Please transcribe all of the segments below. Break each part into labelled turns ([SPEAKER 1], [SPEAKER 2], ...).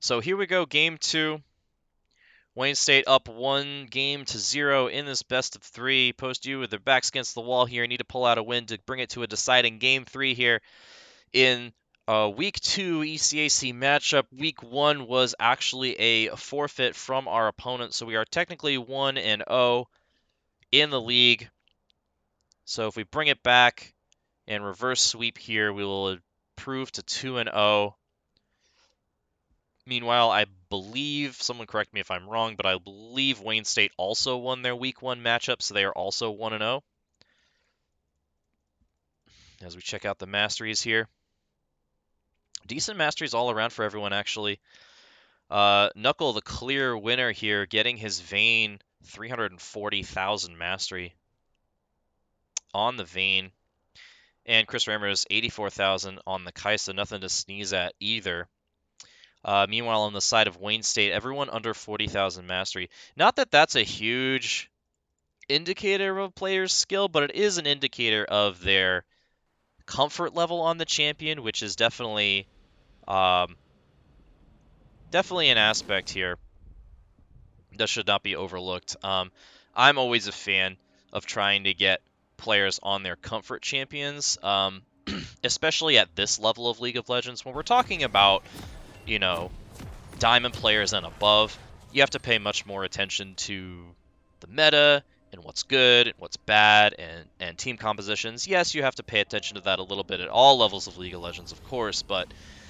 [SPEAKER 1] So here we go, game 2. Wayne State up 1-0 in this best of 3. Post U with their backs against the wall here. Need to pull out a win to bring it to a deciding game 3 here in week 2 ECAC matchup. Week 1 was actually a forfeit from our opponent, so we are technically 1-0 in the league. So if we bring it back and reverse sweep here, we will improve to 2-0. Meanwhile, I believe, someone correct me if I'm wrong, but I believe Wayne State also won their week 1 matchup, so they are also 1-0. As we check out the masteries here. Decent masteries all around for everyone, actually. Knuckle, the clear winner here, getting his Vayne 340,000 mastery on the Vayne. And chrisramrz 84,000 on the Kaisa, nothing to sneeze at either. Meanwhile, on the side of Wayne State, everyone under 40,000 mastery. Not that that's a huge indicator of a player's skill, but it is an indicator of their comfort level on the champion, which is definitely definitely an aspect here that should not be overlooked. I'm always a fan of trying to get players on their comfort champions, especially at this level of League of Legends. When we're talking about, you know, diamond players and above, you have to pay much more attention to the meta and what's good and what's bad and team compositions. Yes, you have to pay attention to that a little bit at all levels of League of Legends, of course, but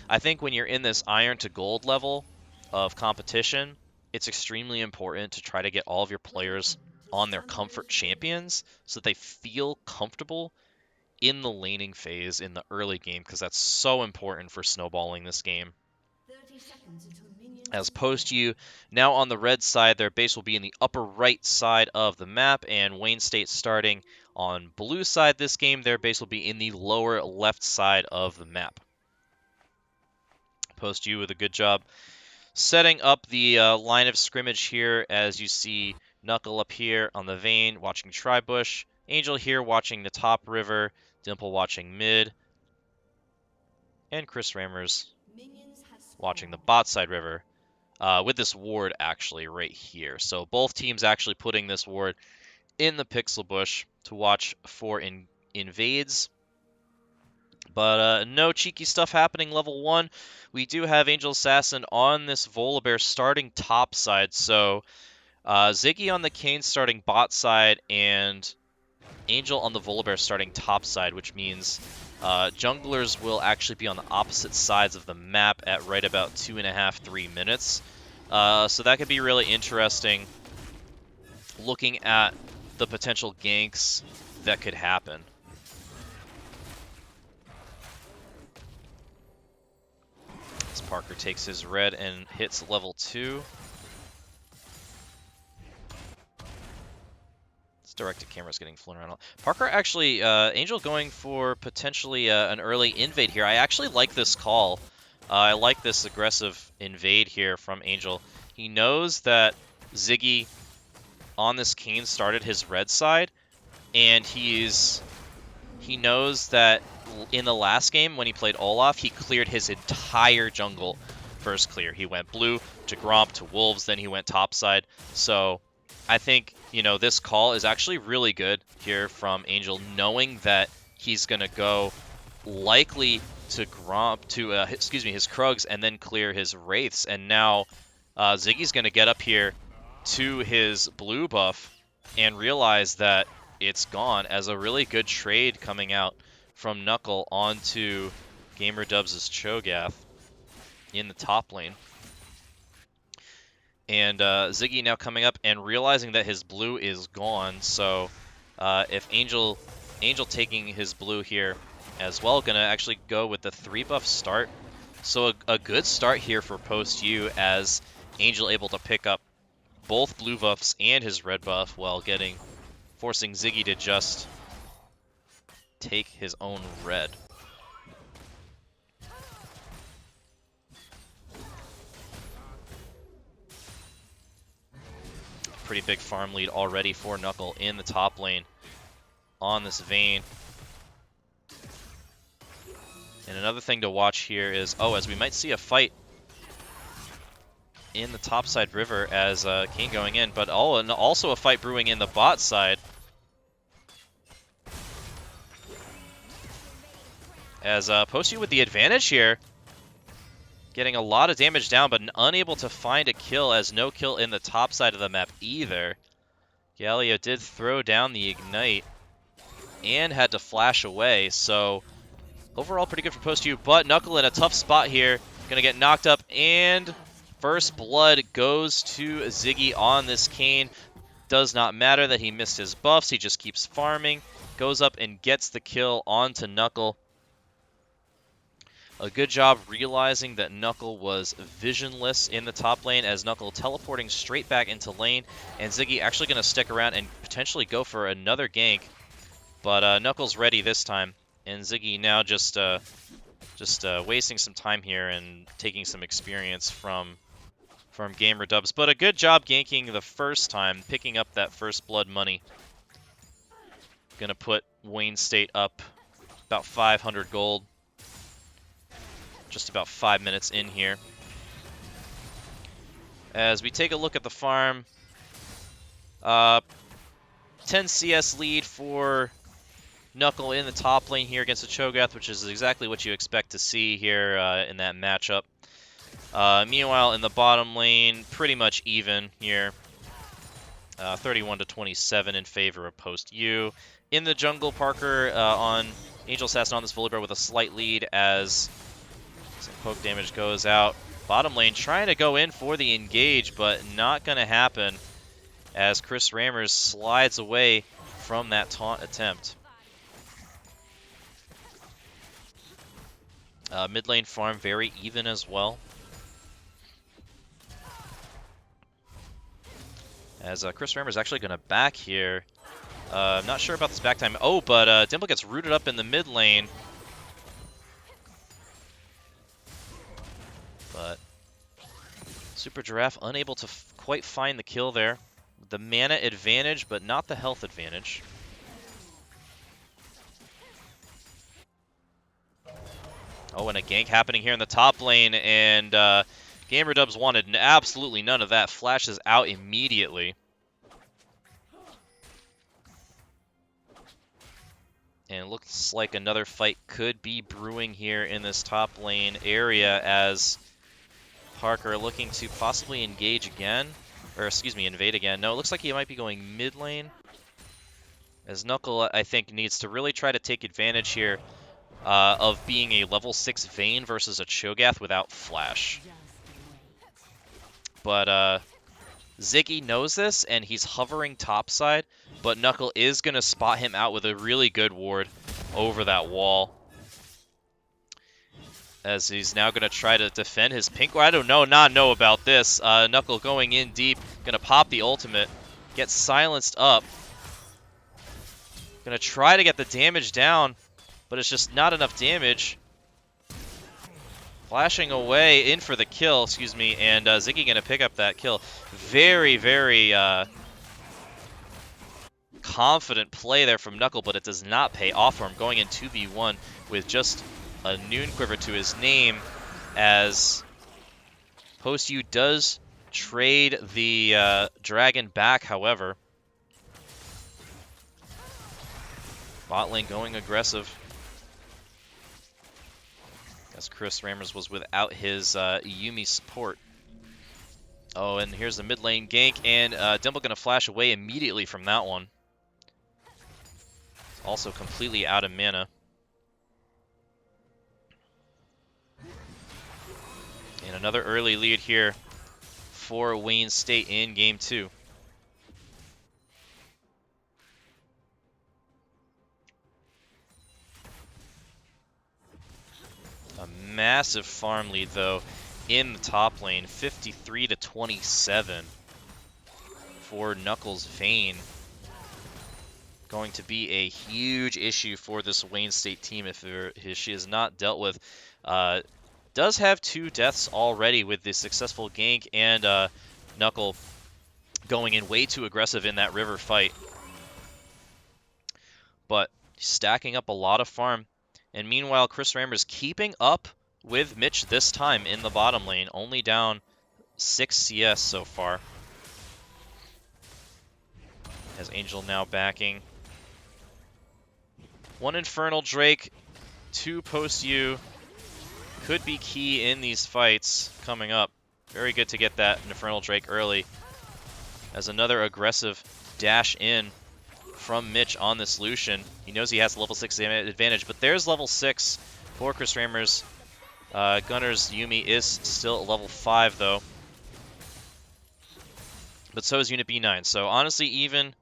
[SPEAKER 1] I think when you're in this iron to gold level of competition, it's extremely important to try to get all of your players on their comfort champions so that they feel comfortable in the laning phase in the early game, because that's so important for snowballing this game. As post U, now on the red side, their base will be in the upper right side of the map, and Wayne State starting on blue side this game, their base will be in the lower left side of the map. Post U with a good job setting up the line of scrimmage here, as you see Knuckle up here on the Vayne watching Tribush, Angel here watching the top river, Dimple watching mid, and chrisramrz watching the bot side river. With this ward actually right here. So both teams actually putting this ward in the pixel bush to watch for invades. But no cheeky stuff happening level 1. We do have ANGELxASSASSIN on this Volibear starting top side. So Ziggy on the Kayn starting bot side and Angel on the Volibear starting top side, which means junglers will actually be on the opposite sides of the map at right about 2.5–3 minutes. So that could be really interesting looking at the potential ganks that could happen. As Parker takes his red and hits level 2. Directed camera's getting flown around. Parker actually, Angel going for potentially an early invade here. I actually like this call. I like this aggressive invade here from Angel. He knows that Ziggy on this Kayn started his red side, and he knows that in the last game when he played Olaf, he cleared his entire jungle first clear. He went blue to Gromp to Wolves, then he went top side. So I think, you know, this call is actually really good here from Angel, knowing that he's going to go likely to Gromp, to, his Krugs, and then clear his Wraiths. And now Ziggy's going to get up here to his blue buff and realize that it's gone, as a really good trade coming out from Knuckle onto GamerDubs' Cho'Gath in the top lane. And Ziggy now coming up and realizing that his blue is gone. So if Angel taking his blue here as well, gonna actually go with the 3-buff start. So a good start here for post U, as Angel able to pick up both blue buffs and his red buff while forcing Ziggy to just take his own red. Pretty big farm lead already for Knuckle in the top lane on this Vayne. And another thing to watch here is, as we might see a fight in the topside river as Kane going in, but and also a fight brewing in the bot side. As Postu with the advantage here. Getting a lot of damage down, but unable to find a kill, as no kill in the top side of the map either. Galio did throw down the Ignite and had to flash away, so overall pretty good for Postu, but Knuckle in a tough spot here. Gonna get knocked up, and first blood goes to Ziggy on this Kane. Does not matter that he missed his buffs, he just keeps farming. Goes up and gets the kill onto Knuckle. A good job realizing that Knuckle was visionless in the top lane, as Knuckle teleporting straight back into lane, and Ziggy actually going to stick around and potentially go for another gank. But Knuckle's ready this time, and Ziggy now just wasting some time here and taking some experience from Gamer Dubs. But a good job ganking the first time, picking up that first blood money. Gonna put Wayne State up about 500 gold. Just about 5 minutes in here. As we take a look at the farm, 10 CS lead for Knuckle in the top lane here against the Cho'Gath, which is exactly what you expect to see here in that matchup. Meanwhile, in the bottom lane, pretty much even here. 31 to 27 in favor of Post-U. In the jungle, Parker on ANGELxASSASSIN on this Volibear with a slight lead as some poke damage goes out. Bottom lane trying to go in for the engage, but not going to happen as chrisramrz slides away from that taunt attempt. Mid lane farm very even as well. As chrisramrz is actually going to back here. Not sure about this back time. Oh, but Dimple gets rooted up in the mid lane. But Super Giraffe unable to quite find the kill there. The mana advantage, but not the health advantage. Oh, and a gank happening here in the top lane, and Gamer Dubs wanted absolutely none of that. Flashes out immediately. And it looks like another fight could be brewing here in this top lane area as Parker looking to possibly engage again, or excuse me, invade again. No, it looks like he might be going mid lane. As Knuckle, I think, needs to really try to take advantage here of being a level 6 Vayne versus a Cho'Gath without flash. But Ziggy knows this, and he's hovering topside, but Knuckle is going to spot him out with a really good ward over that wall. As he's now going to try to defend his pink. I don't know about this. Knuckle going in deep, going to pop the ultimate, get silenced up. Going to try to get the damage down, but it's just not enough damage. Flashing away, in for the kill, excuse me, and Ziggy going to pick up that kill. Very, very confident play there from Knuckle, but it does not pay off for him. Going in 2v1 with just a Noon Quiver to his name, as Post-U does trade the dragon back, however. Bot lane going aggressive. As chrisramrz was without his Yuumi support. Oh, and here's the mid lane gank, and Dimple going to flash away immediately from that one. Also completely out of mana. And another early lead here for Wayne State in Game 2. A massive farm lead, though, in the top lane, 53 to 27 for Knuckles Vayne. Going to be a huge issue for this Wayne State team if she is not dealt with. Does have 2 deaths already with the successful gank, and Knuckle going in way too aggressive in that river fight. But stacking up a lot of farm. And meanwhile, chrisramrz is keeping up with Mitch this time in the bottom lane, only down 6 CS so far. As Angel now backing. 1 Infernal Drake, 2 post-U. Could be key in these fights coming up. Very good to get that Infernal Drake early. As another aggressive dash in from Mitch on this Lucian. He knows he has level 6 advantage, but there's level 6 for chrisramrz. Gunner's Yuumi is still level 5 though. But so is Unit B9. So honestly, even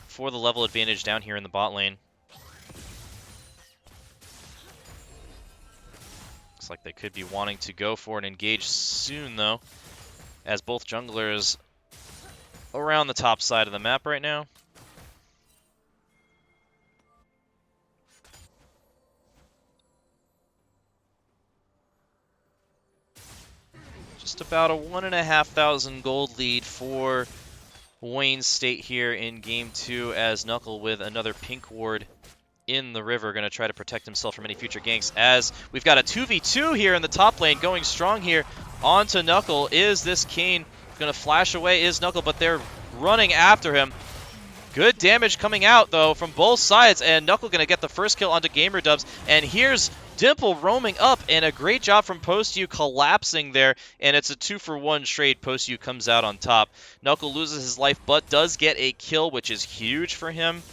[SPEAKER 1] for the level advantage down here in the bot lane. Looks like they could be wanting to go for an engage soon though, as both junglers around the top side of the map right now. Just about a 1,500 gold lead for Wayne State here in Game 2 as Knuckle with another pink ward in the river, going to try to protect himself from any future ganks. As we've got a 2v2 here in the top lane, going strong here onto Knuckle. Is this Kayn going to flash away? Is Knuckle, but they're running after him. Good damage coming out, though, from both sides, and Knuckle going to get the first kill onto GamerDubs. And here's Dimple roaming up, and a great job from post-U collapsing there, and it's a 2-for-1 trade. Post-U comes out on top. Knuckle loses his life, but does get a kill, which is huge for him.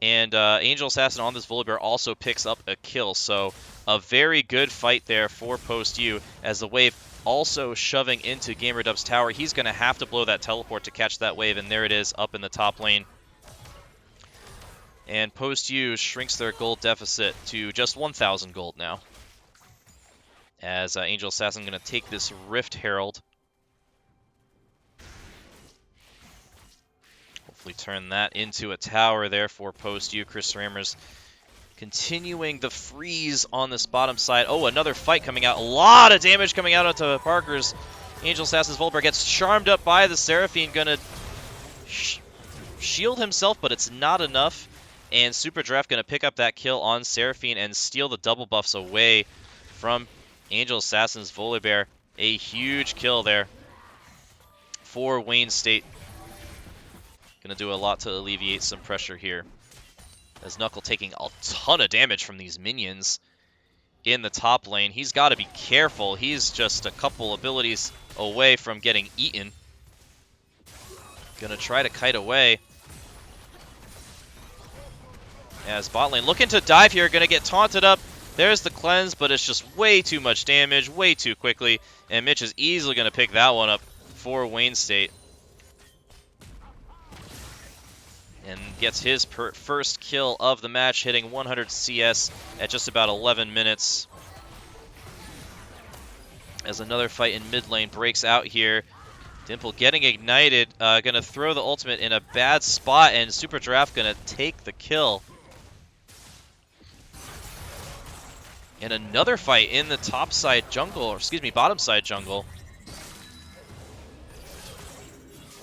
[SPEAKER 1] And ANGELxASSASSIN on this Volibear also picks up a kill, so a very good fight there for post-U, as the wave also shoving into GamerDub's tower. He's going to have to blow that teleport to catch that wave, and there it is up in the top lane. And post-U shrinks their gold deficit to just 1,000 gold now. As ANGELxASSASSIN going to take this Rift Herald. Hopefully turn that into a tower there for post-U. chrisramrz continuing the freeze on this bottom side. Oh, another fight coming out. A lot of damage coming out onto Parker's. ANGELxASSIN's Volibear gets charmed up by the Seraphine. Gonna shield himself, but it's not enough. And Super Draft gonna pick up that kill on Seraphine and steal the double buffs away from ANGELxASSIN's Volibear. A huge kill there for Wayne State. Gonna do a lot to alleviate some pressure here. As Knuckle taking a ton of damage from these minions in the top lane. He's got to be careful. He's just a couple abilities away from getting eaten. Gonna try to kite away. As bot lane looking to dive here. Gonna get taunted up. There's the cleanse, but it's just way too much damage, way too quickly. And Mitch is easily gonna pick that one up for Wayne State. And gets his first kill of the match, hitting 100 CS at just about 11 minutes. As another fight in mid lane breaks out here. Dimple getting ignited, gonna throw the ultimate in a bad spot, and Super Draft gonna take the kill. And another fight in the top side jungle, or excuse me, bottom side jungle.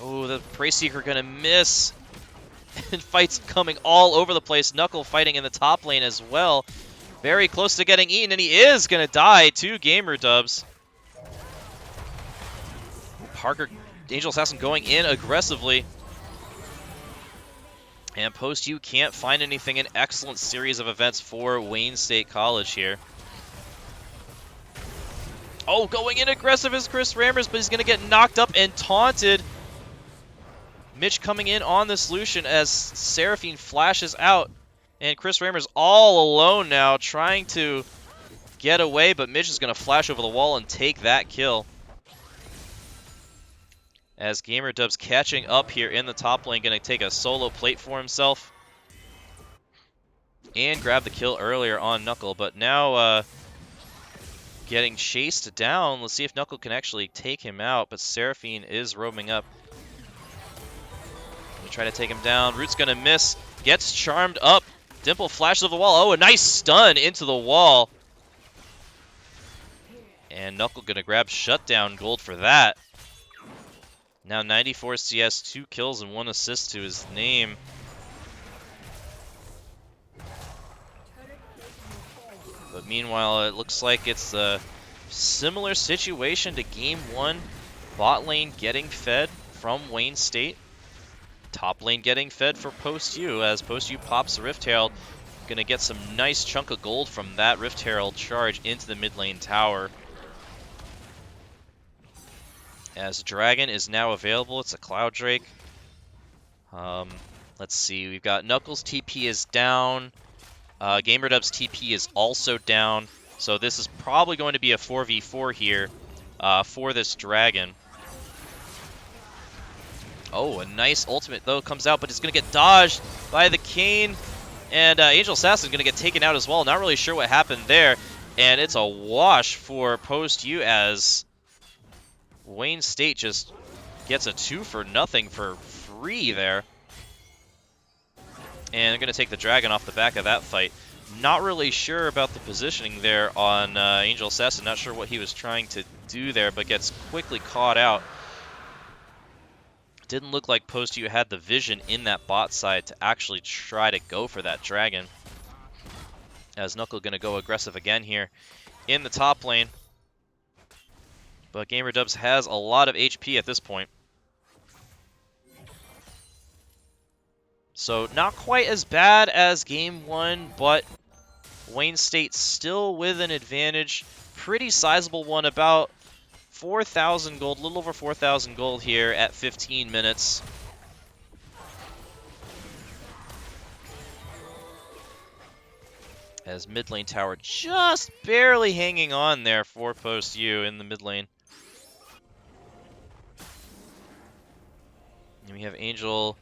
[SPEAKER 1] Oh, the Prey Seeker gonna miss. And fights coming all over the place. Knuckle fighting in the top lane as well. Very close to getting eaten, and he is going to die to GamerDubs. Parker, ANGELxASSIN going in aggressively. And post-U can't find anything. An excellent series of events for Wayne State College here. Oh, going in aggressive is chrisramrz, but he's going to get knocked up and taunted. Mitch coming in on this Lucian as Seraphine flashes out. And chrisramrz all alone now, trying to get away, but Mitch is going to flash over the wall and take that kill. As GamerDubs catching up here in the top lane, going to take a solo plate for himself. And grab the kill earlier on Knuckle, but now getting chased down. Let's see if Knuckle can actually take him out, but Seraphine is roaming up. Try to take him down. Root's gonna miss. Gets charmed up. Dimple flashes over the wall. Oh, a nice stun into the wall. And Knuckle gonna grab shutdown gold for that. Now 94 CS, 2 kills and 1 assist to his name. But meanwhile, it looks like it's the Similar situation to Game 1. Bot lane getting fed from Vayne State. Top lane getting fed for Post U as Post U pops the Rift Herald. Gonna get some nice chunk of gold from that Rift Herald charge into the mid lane tower. As Dragon is now available, it's a Cloud Drake. Let's see, we've got Knuckles' TP is down. GamerDub's TP is also down. So this is probably going to be a 4v4 here for this Dragon. Oh, a nice ultimate, though, comes out, but it's going to get dodged by the Kayn. And ANGELxASSASSIN is going to get taken out as well. Not really sure what happened there. And it's a wash for Post U as Vayne State just gets a 2-for-0 for free there. And they're going to take the Dragon off the back of that fight. Not really sure about the positioning there on ANGELxASSASSIN. Not sure what he was trying to do there, but gets quickly caught out. Didn't look like Post U had the vision in that bot side to actually try to go for that Dragon. As Knuckle going to go aggressive again here in the top lane. But GamerDubs has a lot of HP at this point. So not quite as bad as Game 1, but Vayne State still with an advantage. Pretty sizable one, about 4,000 gold, a little over 4,000 gold here at 15 minutes. As mid lane tower just barely hanging on there for Post U in the mid lane. And we have Angel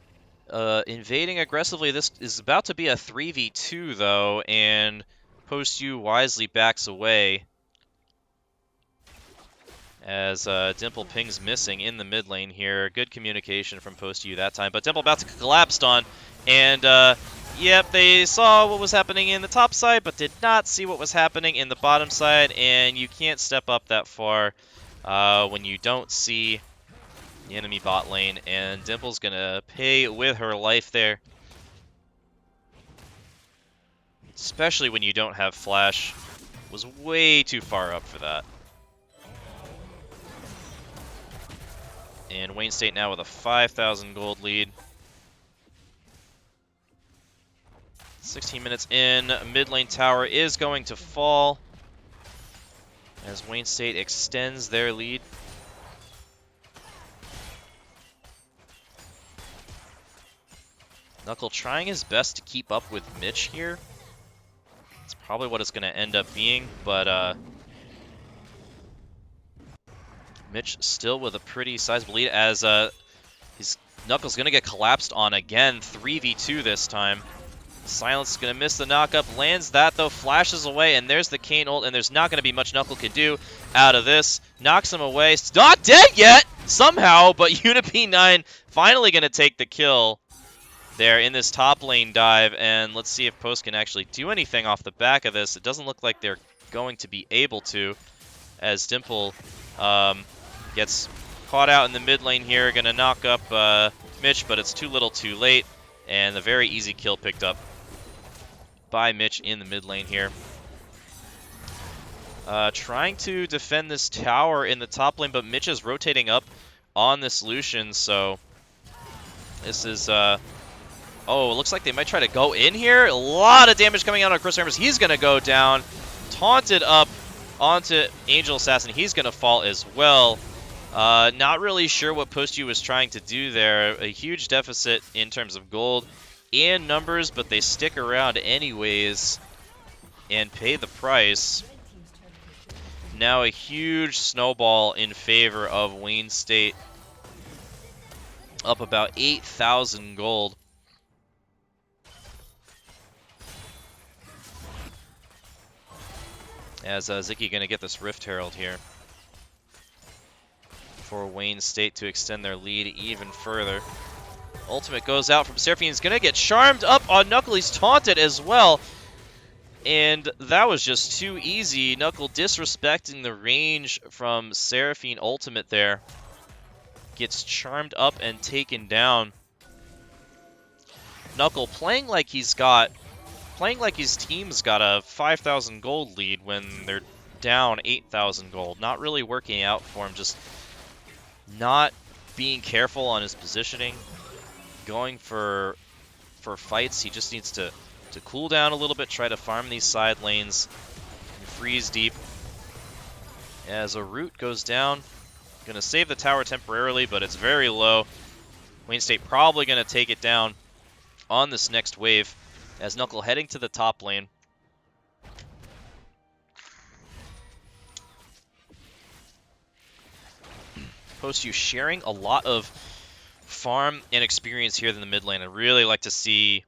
[SPEAKER 1] invading aggressively. This is about to be a 3v2 though, and Post U wisely backs away. As Dimple pings missing in the mid lane here. Good communication from Post U that time. But Dimple about to collapse on. And, yep, they saw what was happening in the top side, but did not see what was happening in the bottom side. And you can't step up that far when you don't see the enemy bot lane. And Dimple's going to pay with her life there. Especially when you don't have Flash. Was way too far up for that. And Vayne State now with a 5,000 gold lead. 16 minutes in, mid lane tower is going to fall as Vayne State extends their lead. Knuckle trying his best to keep up with Mitch here. It's probably what it's going to end up being, but Mitch still with a pretty sizable lead as his Knuckle's going to get collapsed on again. 3v2 this time. Silence is going to miss the knockup. Lands that, though. Flashes away, and there's the Kayn ult, and there's not going to be much Knuckle can do out of this. Knocks him away. It's not dead yet, somehow, but Yuumi9 finally going to take the kill there in this top lane dive, and let's see if Post can actually do anything off the back of this. It doesn't look like they're going to be able to, as Dimple gets caught out in the mid lane here. Going to knock up Mitch, but it's too little too late. And a very easy kill picked up by Mitch in the mid lane here. Trying to defend this tower in the top lane, but Mitch is rotating up on this Lucian, so this is... oh, it looks like they might try to go in here. A lot of damage coming out on chrisramrz. He's going to go down. Taunted up onto ANGELxASSASSIN. He's going to fall as well. Not really sure what Post U was trying to do there. A huge deficit in terms of gold and numbers, but they stick around anyways and pay the price. Now a huge snowball in favor of Vayne State. Up about 8,000 gold. As Ziki going to get this Rift Herald here for Vayne State to extend their lead even further. Ultimate goes out from Seraphine. He's going to get charmed up on Knuckle. He's taunted as well. And that was just too easy. Knuckle disrespecting the range from Seraphine ultimate there. Gets charmed up and taken down. Knuckle playing like his team's got a 5,000 gold lead when they're down 8,000 gold. Not really working out for him, just not being careful on his positioning, going for fights. He just needs to cool down a little bit, try to farm these side lanes, and freeze deep. As a root goes down, going to save the tower temporarily, but it's very low. Wayne State probably going to take it down on this next wave, as Knuckle heading to the top lane. PostU sharing a lot of farm and experience here in the mid lane. I'd really like to see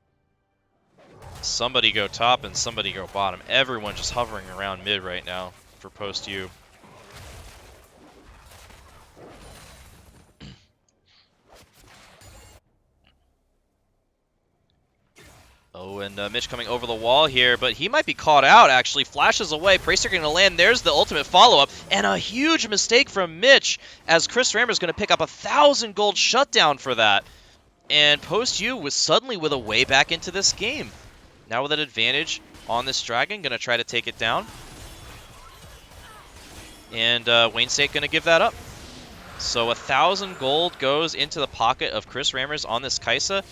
[SPEAKER 1] somebody go top and somebody go bottom. Everyone just hovering around mid right now for PostU. Oh, and Mitch coming over the wall here, but he might be caught out, actually. Flashes away. Pracer going to land. There's the ultimate follow-up, and a huge mistake from Mitch, as chrisramrz is going to pick up 1,000 gold shutdown for that. And PostU was suddenly with a way back into this game. Now with an advantage on this dragon, going to try to take it down. And Wayne State going to give that up. So 1,000 gold goes into the pocket of chrisramrz on this Kai'Sa.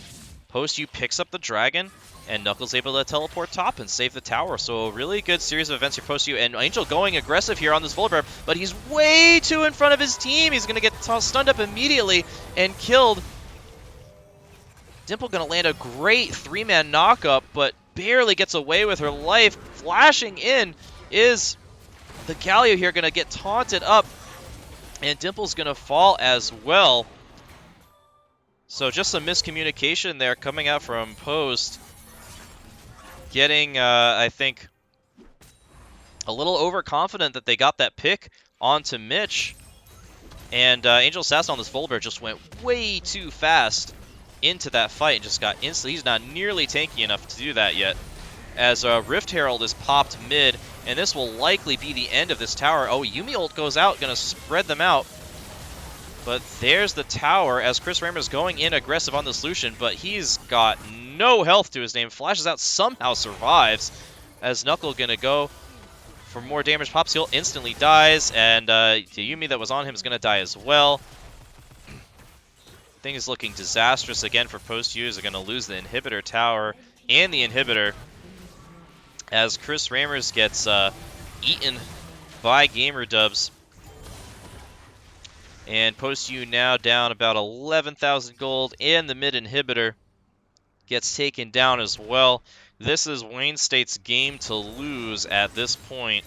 [SPEAKER 1] PostU picks up the dragon, and Knuckle's able to teleport top and save the tower. So a really good series of events for PostU. And Angel going aggressive here on this Volibear, but he's way too in front of his team. He's going to get stunned up immediately and killed. Dimple going to land a great 3-man knockup, but barely gets away with her life. Flashing in is the Galio here, going to get taunted up, and Dimple's going to fall as well. So just some miscommunication there coming out from Post. Getting, I think, a little overconfident that they got that pick onto Mitch. And ANGELxASSASSIN on this Volibear just went way too fast into that fight and just got instantly. He's not nearly tanky enough to do that yet. As Rift Herald is popped mid, and this will likely be the end of this tower. Oh, Yuumi ult goes out, gonna spread them out. But there's the tower as chrisramrz is going in aggressive on this Lucian, but he's got no health to his name. Flashes out, somehow survives, as Knuckle gonna go for more damage. Pops heal, instantly dies, and the Yuumi that was on him is gonna die as well. Thing is looking disastrous again for PostU. They're gonna lose the inhibitor tower and the inhibitor, as chrisramrz gets eaten by Gamer Dubs. And PostU now down about 11,000 gold, and the mid inhibitor gets taken down as well. This is Wayne State's game to lose at this point.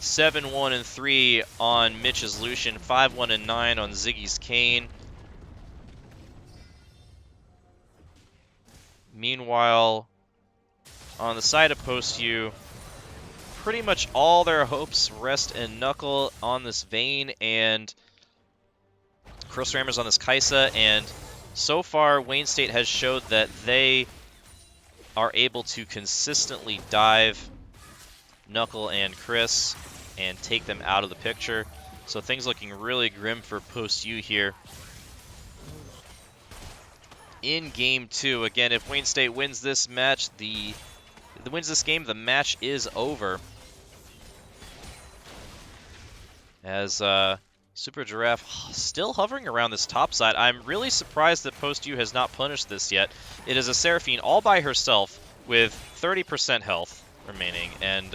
[SPEAKER 1] 7-1-3 on Mitch's Lucian, 5-1-9 on Ziggy's Kayn. Meanwhile, on the side of PostU, pretty much all their hopes rest in Knuckle on this Vayne and chrisramrz on this Kai'Sa, and so far Wayne State has showed that they are able to consistently dive Knuckle and Chris and take them out of the picture. So things looking really grim for PostU here. In game 2, again, if Wayne State wins this match, wins this game, the match is over. As Super Giraffe still hovering around this top side. I'm really surprised that PostU has not punished this yet. It is a Seraphine all by herself with 30% health remaining, and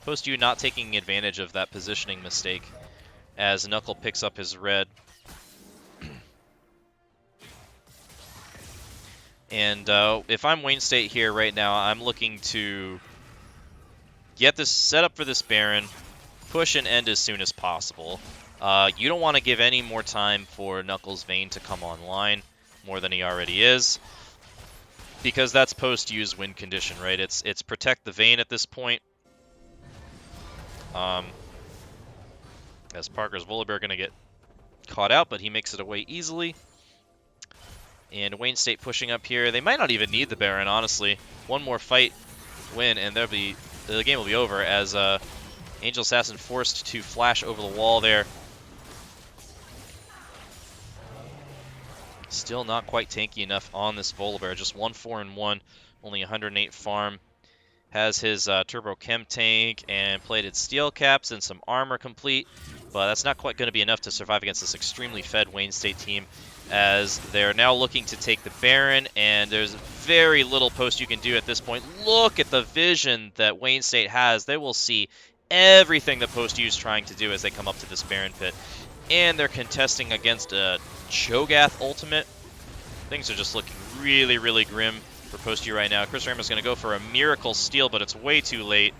[SPEAKER 1] PostU not taking advantage of that positioning mistake as Knuckle picks up his red. And if I'm Wayne State here right now, I'm looking to get this set up for this Baron, push and end as soon as possible. You don't want to give any more time for Knuckles' Vayne to come online, more than he already is, because that's PostU's win condition, right? It's protect the Vayne at this point. As Parker's Volibear going to get caught out, but he makes it away easily. And Wayne State pushing up here. They might not even need the Baron, honestly. One more fight, win, and the game will be over, as ANGELxASSASSIN forced to flash over the wall there. Still not quite tanky enough on this Volibear. Just 1-4-1, only 108 farm. has his turbo chem tank and plated steel caps and some armor complete, but that's not quite going to be enough to survive against this extremely fed Wayne State team, as they're now looking to take the Baron, and there's very little post you can do at this point. Look at the vision that Wayne State has. They will see everything that post U is trying to do as they come up to this Baron pit, and they're contesting against a Cho'Gath ultimate. Things are just looking really, really grim for post U right now. chrisramrz is going to go for a miracle steal, but it's way too late.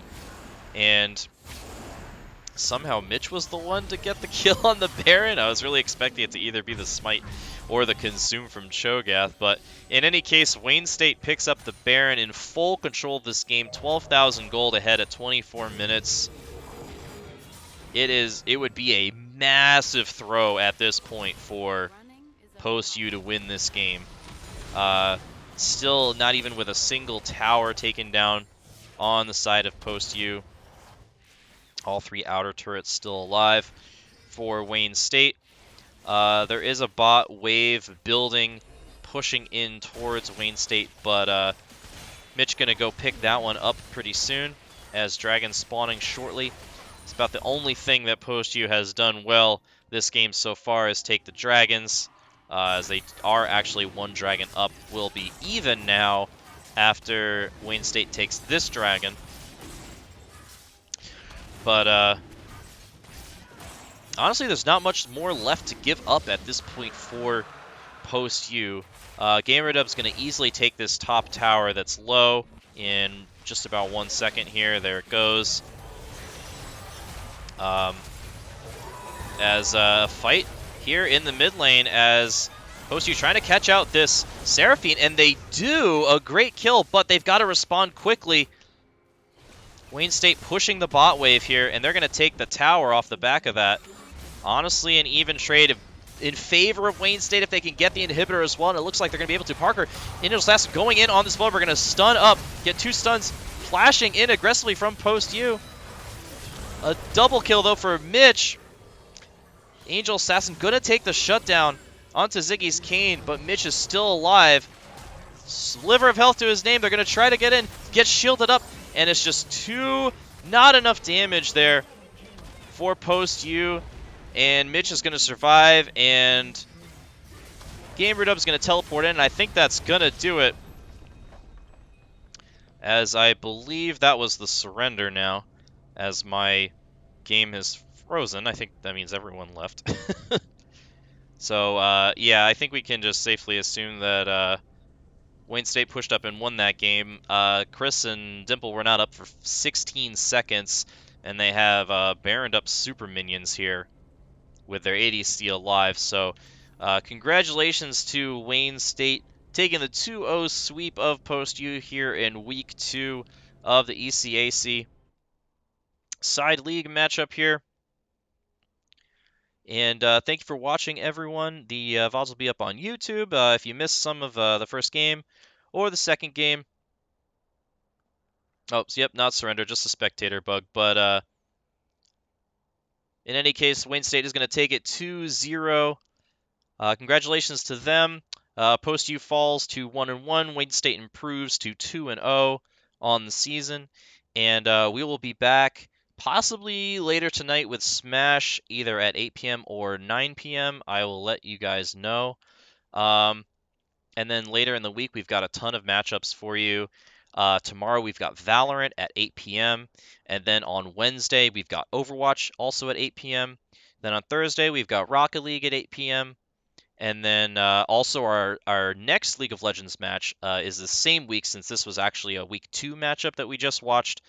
[SPEAKER 1] And somehow Mitch was the one to get the kill on the Baron. I was really expecting it to either be the smite or the consume from Cho'Gath. But in any case, Wayne State picks up the Baron in full control of this game. 12,000 gold ahead at 24 minutes. It would be a massive throw at this point for post U to win this game. Still not even with a single tower taken down on the side of post U. All three outer turrets still alive for Wayne State. There is a bot wave building, pushing in towards Wayne State, but Mitch gonna go pick that one up pretty soon as dragons spawning shortly. It's about the only thing that post U has done well this game so far is take the dragons. As they are actually one dragon up, will be even now after Wayne State takes this dragon. But honestly, there's not much more left to give up at this point for post U. GamerDub's going to easily take this top tower that's low in just about 1 second here. There it goes. As a fight here in the mid lane as post U trying to catch out this Seraphine, and they do a great kill, but they've got to respond quickly. Wayne State pushing the bot wave here, and they're going to take the tower off the back of that. Honestly, an even trade in favor of Wayne State if they can get the inhibitor as well, and it looks like they're going to be able to. Parker, ANGELxASSASSIN going in on this Volibear, going to stun up, get 2 stuns, flashing in aggressively from post U. A double kill, though, for Mitch. ANGELxASSASSIN going to take the shutdown onto Ziggy's Cane, but Mitch is still alive. Sliver of health to his name. They're going to try to get in, get shielded up, and it's just not enough damage there for post U. And Mitch is going to survive, and GamerDub is going to teleport in, and I think that's going to do it. As I believe that was the surrender now, as my game has frozen. I think that means everyone left. So, yeah, I think we can just safely assume that Wayne State pushed up and won that game. Chris and Dimple were not up for 16 seconds, and they have Baroned up super minions here with their 80 steal live. So, congratulations to Wayne State taking the 2-0 sweep of post U here in week 2 of the ECAC side league matchup here. And thank you for watching, everyone. The VODs will be up on YouTube. If you missed some of the first game or the second game. Oh, so yep, not surrender, just a spectator bug. But in any case, Wayne State is going to take it 2-0. Congratulations to them. Post U falls to 1-1. Wayne State improves to 2-0 on the season. And we will be back possibly later tonight with Smash, either at 8 p.m. or 9 p.m. I will let you guys know. And then later in the week, we've got a ton of matchups for you. Tomorrow, we've got Valorant at 8 p.m. And then on Wednesday, we've got Overwatch also at 8 p.m. Then on Thursday, we've got Rocket League at 8 p.m. And then also our next League of Legends match is the same week, since this was actually a week 2 matchup that we just watched.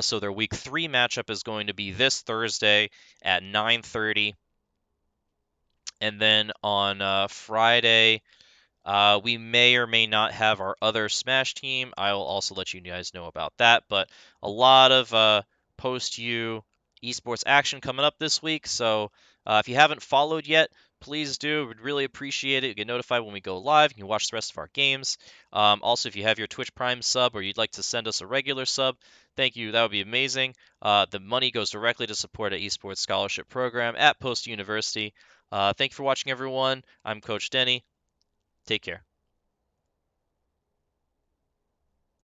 [SPEAKER 1] So their week 3 matchup is going to be this Thursday at 9:30. And then on Friday, we may or may not have our other Smash team. I will also let you guys know about that. But a lot of post-U esports action coming up this week. So if you haven't followed yet, please do. We'd really appreciate it. You get notified when we go live. You can watch the rest of our games. Also, if you have your Twitch Prime sub or you'd like to send us a regular sub, thank you. That would be amazing. The money goes directly to support an esports scholarship program at Post University. Thank you for watching, everyone. I'm Coach Denny. Take care.